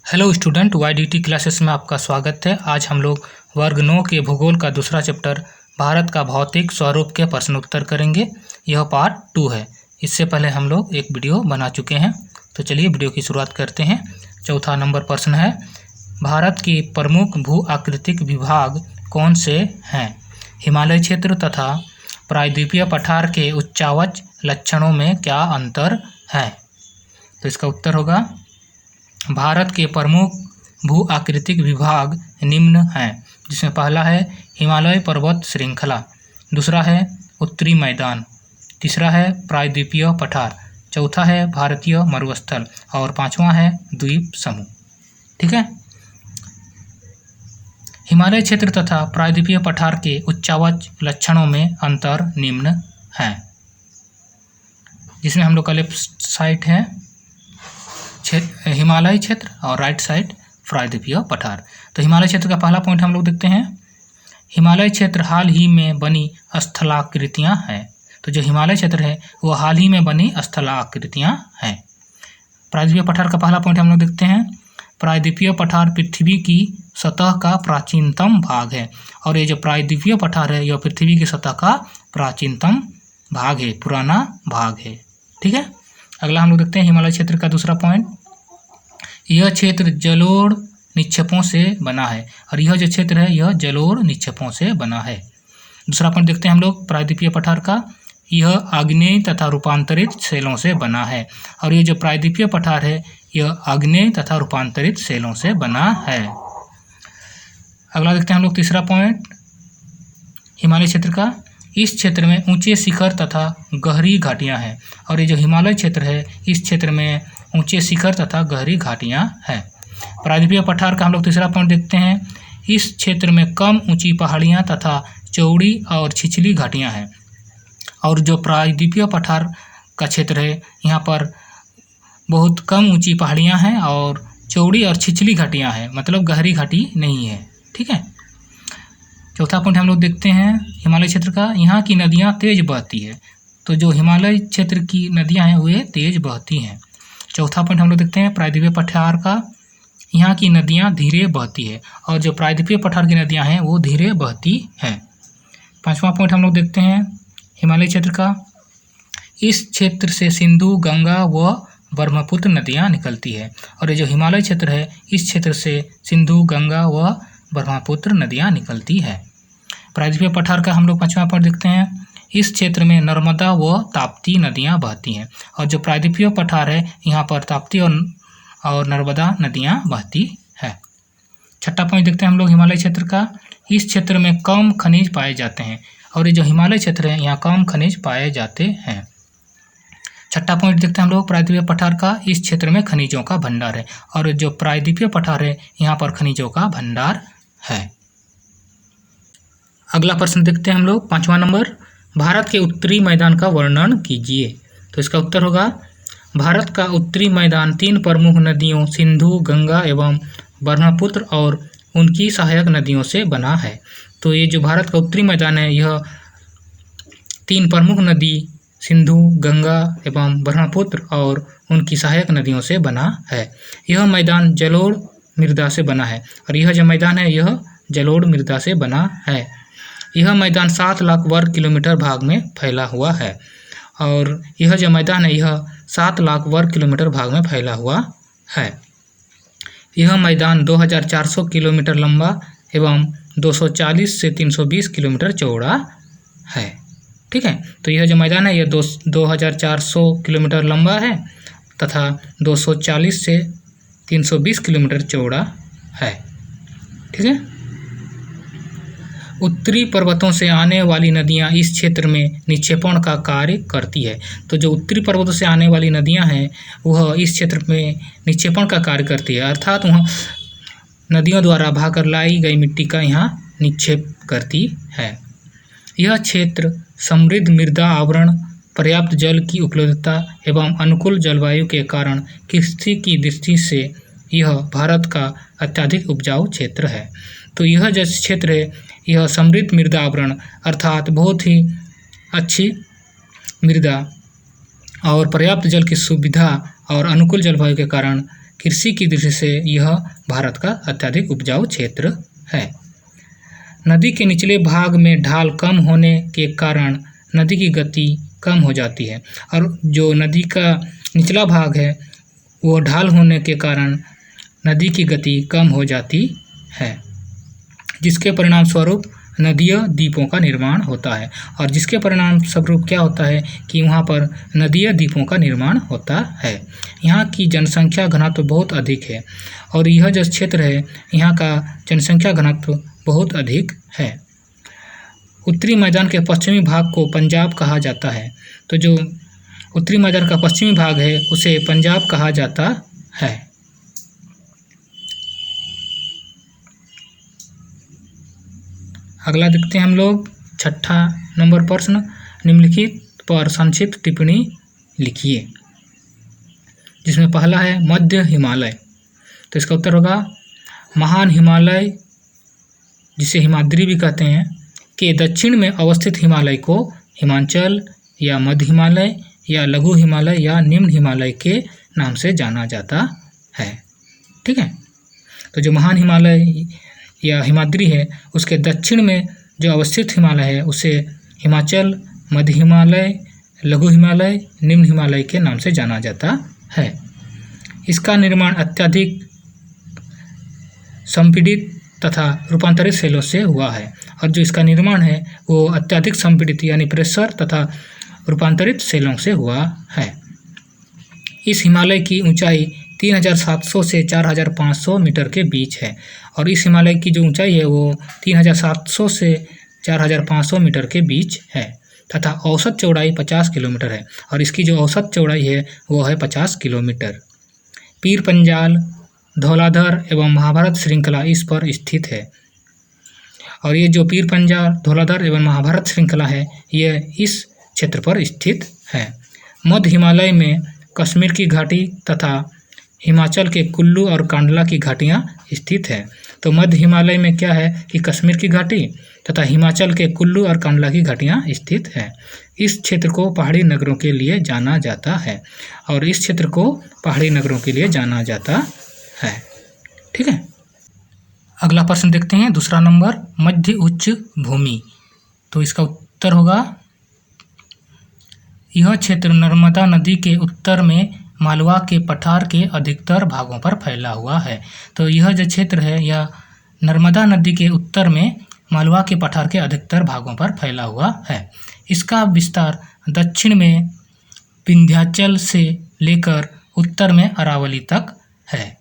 Hello student, YDT classes में आपका स्वागत है। आज हम लोग वर्ग 9 के भूगोल का दूसरा चैप्टर भारत का भौतिक स्वरूप के प्रश्न उत्तर करेंगे। यह पार्ट 2 है। इससे पहले हम लोग एक वीडियो बना चुके हैं, तो चलिए वीडियो की शुरुआत करते हैं। चौथा नंबर प्रश्न है, भारत के प्रमुख भू आकृतिक विभाग कौन से हैं? हिमालय क्षेत्र तथा प्रायद्वीपीय पठार के उच्चावच लक्षणों में क्या अंतर है? तो इसका उत्तर होगा, भारत के प्रमुख भू आकृतिक विभाग निम्न हैं, जिसमें पहला है हिमालय पर्वत श्रृंखला, दूसरा है उत्तरी मैदान, तीसरा है प्रायद्वीपीय पठार, चौथा है भारतीय मरुस्थल और पांचवा है द्वीप समूह। ठीक है। हिमालय क्षेत्र तथा प्रायद्वीपीय पठार के उच्चावच लक्षणों में अंतर निम्न है, जिसमें हम लोग का लेफ्ट साइड है हिमालय क्षेत्र और राइट साइड प्रायद्वीपीय पठार। तो हिमालय क्षेत्र का पहला पॉइंट हम लोग देखते हैं, हिमालय क्षेत्र हाल ही में बनी स्थलाकृतियां हैं। तो जो हिमालय क्षेत्र है वो हाल ही में बनी स्थलाकृतियां हैं। प्रायद्वीपीय पठार का पहला पॉइंट हम लोग देखते हैं, प्रायद्वीपीय पठार पृथ्वी की सतह का प्राचीनतम भाग है। और ये जो प्रायद्वीपीय पठार है यह पृथ्वी की सतह का प्राचीनतम भाग है, पुराना भाग है। ठीक है। अगला हम लोग देखते हैं हिमालय क्षेत्र का दूसरा पॉइंट, यह क्षेत्र जलोढ़ निक्षेपों से बना है। और यह जो क्षेत्र है यह जलोढ़ निक्षेपों से बना है। दूसरा पॉइंट देखते हैं हम लोग प्रायद्वीपीय पठार का, यह आग्नेय तथा रूपांतरित शैलों से बना है। और ये जो प्रायद्वीपीय पठार है यह आग्नेय तथा रूपांतरित शैलों से बना है। अगला देखते हैं हम लोग तीसरा पॉइंट हिमालय क्षेत्र का, इस क्षेत्र में ऊंचे शिखर तथा गहरी घाटियां हैं। और ये जो हिमालय क्षेत्र है इस क्षेत्र में ऊंचे शिखर तथा गहरी घाटियां हैं। प्रायद्वीपीय पठार का हम लोग तीसरा पॉइंट देखते हैं, इस क्षेत्र में कम ऊंची पहाड़ियां तथा चौड़ी और छिछली घाटियां हैं। और जो प्रायद्वीपीय पठार का क्षेत्र है यहाँ पर बहुत कम ऊंची पहाड़ियां हैं और चौड़ी और छिछली घाटियां हैं, मतलब गहरी घाटी नहीं है। ठीक है। चौथा पॉइंट हम लोग देखते हैं हिमालय क्षेत्र का, यहाँ की नदियाँ तेज बहती है। तो जो हिमालय क्षेत्र की नदियाँ हैं वे तेज बहती हैं। चौथा पॉइंट हम लोग देखते हैं प्रायद्वीपीय पठार का, यहाँ की नदियाँ धीरे बहती है। और जो प्रायद्वीपीय पठार की नदियाँ हैं वो धीरे बहती हैं। पांचवा पॉइंट हम लोग देखते हैं हिमालय क्षेत्र का, इस क्षेत्र से सिंधु, गंगा व ब्रह्मपुत्र नदियाँ निकलती है। और ये जो हिमालय क्षेत्र है इस क्षेत्र से सिंधु, गंगा व ब्रह्मपुत्र नदियाँ निकलती है। प्रायद्वीपीय पठार का हम लोग पांचवा पॉइंट देखते हैं, इस क्षेत्र में नर्मदा व ताप्ती नदियाँ बहती हैं। और जो प्रायद्वीपीय पठार है यहाँ पर ताप्ती और नर्मदा नदियाँ बहती है। छठा पॉइंट देखते हैं हम लोग हिमालय क्षेत्र का, इस क्षेत्र में कम खनिज पाए जाते हैं। और ये जो हिमालय क्षेत्र है यहाँ कम खनिज पाए जाते हैं। छठा पॉइंट देखते हैं हम लोग प्रायद्वीपीय पठार का, इस क्षेत्र में खनिजों का भंडार है। और जो प्रायद्वीपीय पठार है यहाँ पर खनिजों का भंडार है। अगला प्रश्न देखते हैं हम लोग पांचवा नंबर, भारत के उत्तरी मैदान का वर्णन कीजिए। तो इसका उत्तर होगा, भारत का उत्तरी मैदान तीन प्रमुख नदियों सिंधु, गंगा एवं ब्रह्मपुत्र और उनकी सहायक नदियों से बना है। तो ये जो भारत का उत्तरी मैदान है यह तीन प्रमुख नदी सिंधु, गंगा एवं ब्रह्मपुत्र और उनकी सहायक नदियों से बना है। यह मैदान जलोढ़ मृदा से बना है। और यह जो मैदान है यह जलोढ़ मृदा से बना है। यह मैदान 7 लाख वर्ग किलोमीटर भाग में फैला हुआ है। और यह जो मैदान है यह 7 लाख वर्ग किलोमीटर भाग में फैला हुआ है। यह मैदान 2400 किलोमीटर लंबा एवं 240 से 320 किलोमीटर चौड़ा है। ठीक है। तो यह जो मैदान है यह 2400 किलोमीटर लंबा है तथा 240 से 320 किलोमीटर चौड़ा है। ठीक है। उत्तरी पर्वतों से आने वाली नदियां इस क्षेत्र में निक्षेपण का कार्य करती है। तो जो उत्तरी पर्वतों से आने वाली नदियां हैं वह इस क्षेत्र में निक्षेपण का कार्य करती है, अर्थात वह नदियों द्वारा बहाकर लाई गई मिट्टी का यहाँ निक्षेप करती है। यह क्षेत्र समृद्ध मृदा आवरण, पर्याप्त जल की उपलब्धता एवं अनुकूल जलवायु के कारण कृषि की दृष्टि से यह भारत का अत्यधिक उपजाऊ क्षेत्र है। तो यह जो क्षेत्र है यह समृद्ध मृदा आवरण अर्थात बहुत ही अच्छी मृदा और पर्याप्त जल की सुविधा और अनुकूल जलवायु के कारण कृषि की दृष्टि से यह भारत का अत्यधिक उपजाऊ क्षेत्र है। नदी के निचले भाग में ढाल कम होने के कारण नदी की गति कम हो जाती है, और जो नदी का निचला भाग है वो ढाल होने के कारण नदी की गति कम हो जाती है, जिसके परिणाम स्वरूप नदीय द्वीपों का निर्माण होता है। और जिसके परिणाम स्वरूप क्या होता है कि वहाँ पर नदीय द्वीपों का निर्माण होता है। यहाँ की जनसंख्या घनत्व बहुत अधिक है, और यह जो क्षेत्र है यहाँ का जनसंख्या घनत्व बहुत अधिक है। उत्तरी मैदान के पश्चिमी भाग को पंजाब कहा जाता है। तो जो उत्तरी मैदान का पश्चिमी भाग है उसे पंजाब कहा जाता है। अगला देखते हैं हम लोग 6ठा नंबर प्रश्न, निम्नलिखित पर संक्षिप्त टिप्पणी लिखिए, जिसमें पहला है मध्य हिमालय। तो इसका उत्तर होगा महान हिमालय, जिसे हिमाद्री भी कहते हैं, के दक्षिण में अवस्थित हिमालय को हिमाचल या मध्य हिमालय या लघु हिमालय या निम्न हिमालय के नाम से जाना जाता है। ठीक है, तो जो महान हिमालय या हिमाद्री है उसके दक्षिण में जो अवस्थित हिमालय है उसे हिमाचल, मध्य हिमालय, लघु हिमालय, निम्न हिमालय के नाम से जाना जाता है। इसका निर्माण अत्यधिक संपीड़ित तथा रूपांतरित शैलों से हुआ है, और जो इसका निर्माण है वो अत्यधिक संपीड़ित यानी प्रेशर तथा रूपांतरित शैलों से हुआ है। इस हिमालय की ऊंचाई 3700 से 4500 मीटर के बीच है, और इस हिमालय की जो ऊंचाई है वो 3700 से 4500 मीटर के बीच है, तथा औसत चौड़ाई 50 किलोमीटर है, और इसकी जो औसत चौड़ाई है वो है 50 किलोमीटर। पीर पंजाल, धौलाधर एवं महाभारत श्रृंखला इस पर स्थित है, और ये जो पीर पंजाल, धौलाधर एवं महाभारत श्रृंखला है ये इस क्षेत्र पर स्थित है। मध्य हिमालय में कश्मीर की घाटी तथा हिमाचल के कुल्लू और कांडला की घाटियाँ स्थित है। तो मध्य हिमालय में क्या है कि कश्मीर की घाटी तथा हिमाचल के कुल्लू और कांडला की घाटियाँ स्थित है। इस क्षेत्र को पहाड़ी नगरों के लिए जाना जाता है, और इस क्षेत्र को पहाड़ी नगरों के लिए जाना जाता है। ठीक है, अगला प्रश्न देखते हैं, दूसरा नंबर, मध्य उच्च भूमि। तो इसका उत्तर होगा यह क्षेत्र नर्मदा नदी के उत्तर में मालवा के पठार के अधिकतर भागों पर फैला हुआ है। तो यह जो क्षेत्र है यह नर्मदा नदी के उत्तर में मालवा के पठार के अधिकतर भागों पर फैला हुआ है। इसका विस्तार दक्षिण में विंध्याचल से लेकर उत्तर में अरावली तक है।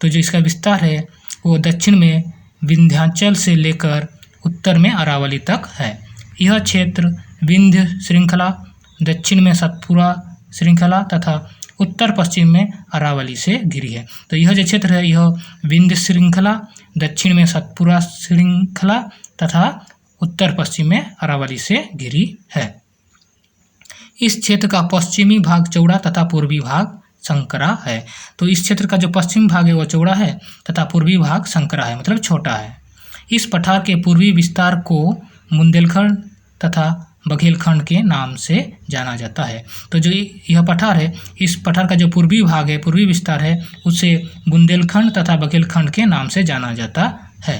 तो जो इसका विस्तार है वो दक्षिण में विंध्याचल से लेकर उत्तर में अरावली तक है। यह क्षेत्र विंध्य श्रृंखला, दक्षिण में सतपुरा श्रृंखला तथा उत्तर पश्चिम में अरावली से घिरी है। तो यह जो क्षेत्र है यह विंध्य श्रृंखला, दक्षिण में सतपुरा श्रृंखला तथा उत्तर पश्चिम में अरावली से घिरी है। इस क्षेत्र का पश्चिमी भाग चौड़ा तथा पूर्वी भाग संकरा है। तो इस क्षेत्र का जो पश्चिमी भाग है वो चौड़ा है तथा पूर्वी भाग संकरा है, मतलब छोटा है। इस पठार के पूर्वी विस्तार को बुंदेलखंड तथा बघेलखंड के नाम से जाना जाता है। तो जो यह पठार है, इस पठार का जो पूर्वी भाग है, पूर्वी विस्तार है, उसे बुंदेलखंड तथा बघेलखंड के नाम से जाना जाता है।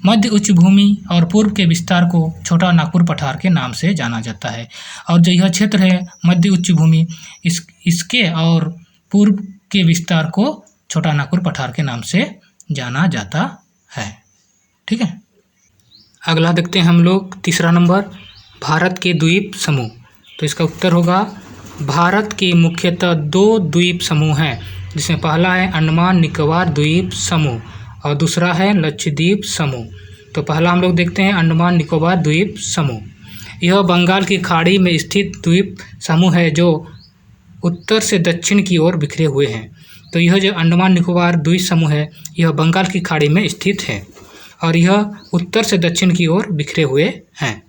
मध्य उच्च भूमि और पूर्व के विस्तार को छोटा नागपुर पठार के नाम से जाना जाता है। और जो यह क्षेत्र है मध्य उच्च भूमि, इसके और पूर्व के विस्तार को छोटा नागपुर पठार के नाम से जाना जाता है। ठीक है, अगला देखते हैं हम लोग, तीसरा नंबर, भारत के द्वीप समूह। तो इसका उत्तर होगा भारत के मुख्यतः 2 द्वीप समूह हैं, जिसमें पहला है अंडमान निकोबार द्वीप समूह और दूसरा है लक्षद्वीप समूह। तो पहला हम लोग देखते हैं अंडमान निकोबार द्वीप समूह। यह बंगाल की खाड़ी में स्थित द्वीप समूह है जो उत्तर से दक्षिण की ओर बिखरे हुए हैं। तो यह जो अंडमान निकोबार द्वीप समूह है यह बंगाल की खाड़ी में स्थित है और यह उत्तर से दक्षिण की ओर बिखरे हुए हैं।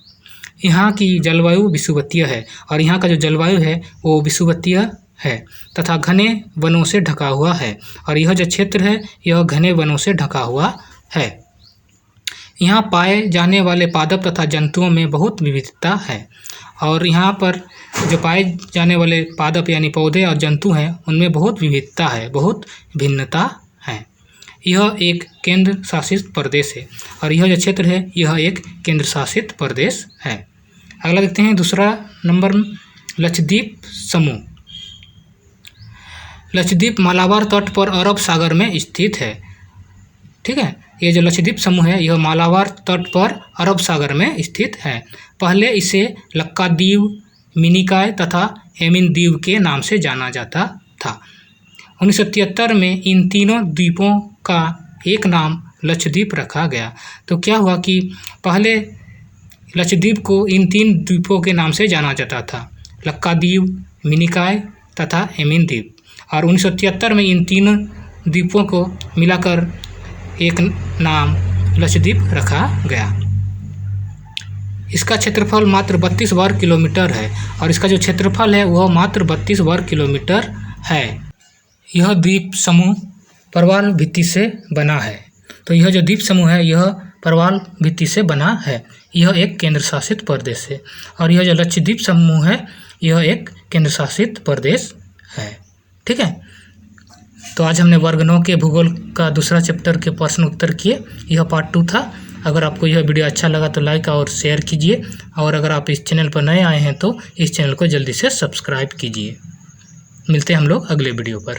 यहाँ की जलवायु विषुवतीय है और यहाँ का जो जलवायु है वो विषुवतीय है तथा घने वनों से ढका हुआ है और यह जो क्षेत्र है यह घने वनों से ढका हुआ है। यहाँ पाए जाने वाले पादप तथा जंतुओं में बहुत विविधता है और यहाँ पर जो पाए जाने वाले पादप यानी पौधे और जंतु हैं उनमें बहुत विविधता है, बहुत भिन्नता है। यह एक केंद्र शासित प्रदेश है और यह जो क्षेत्र है यह एक केंद्र शासित प्रदेश है। अगला देखते हैं दूसरा नंबर, लक्षद्वीप समूह। लक्षद्वीप मालाबार तट पर अरब सागर में स्थित है। ठीक है, ये जो लक्षद्वीप समूह है यह मालाबार तट पर अरब सागर में स्थित है। पहले इसे लक्काद्वीप, मिनिकॉय तथा एमिन द्वीप के नाम से जाना जाता था। 1973 में इन तीनों द्वीपों का एक नाम लक्षद्वीप रखा गया। तो क्या हुआ कि पहले लक्षद्वीप को इन 3 द्वीपों के नाम से जाना जाता था, लक्काद्वीप, मिनिकॉय तथा एमिन द्वीप, और 1973 में इन तीनों द्वीपों को मिलाकर एक नाम लक्षद्वीप रखा गया। इसका क्षेत्रफल मात्र 32 वर्ग किलोमीटर है और इसका जो क्षेत्रफल है वह मात्र 32 वर्ग किलोमीटर है। यह द्वीप समूह प्रवाल भित्ति से बना है। तो यह जो द्वीप समूह है यह प्रवाल भित्ति से बना है। यह एक केंद्र शासित प्रदेश है और यह जो लक्षद्वीप समूह है यह एक केंद्र शासित प्रदेश है। ठीक है, तो आज हमने वर्ग 9 के भूगोल का दूसरा चैप्टर के प्रश्न उत्तर किए। यह पार्ट 2 था। अगर आपको यह वीडियो अच्छा लगा तो लाइक और शेयर कीजिए, और अगर आप इस चैनल पर नए आए हैं तो इस चैनल को जल्दी से सब्सक्राइब कीजिए। मिलते हैं हम लोग अगले वीडियो पर।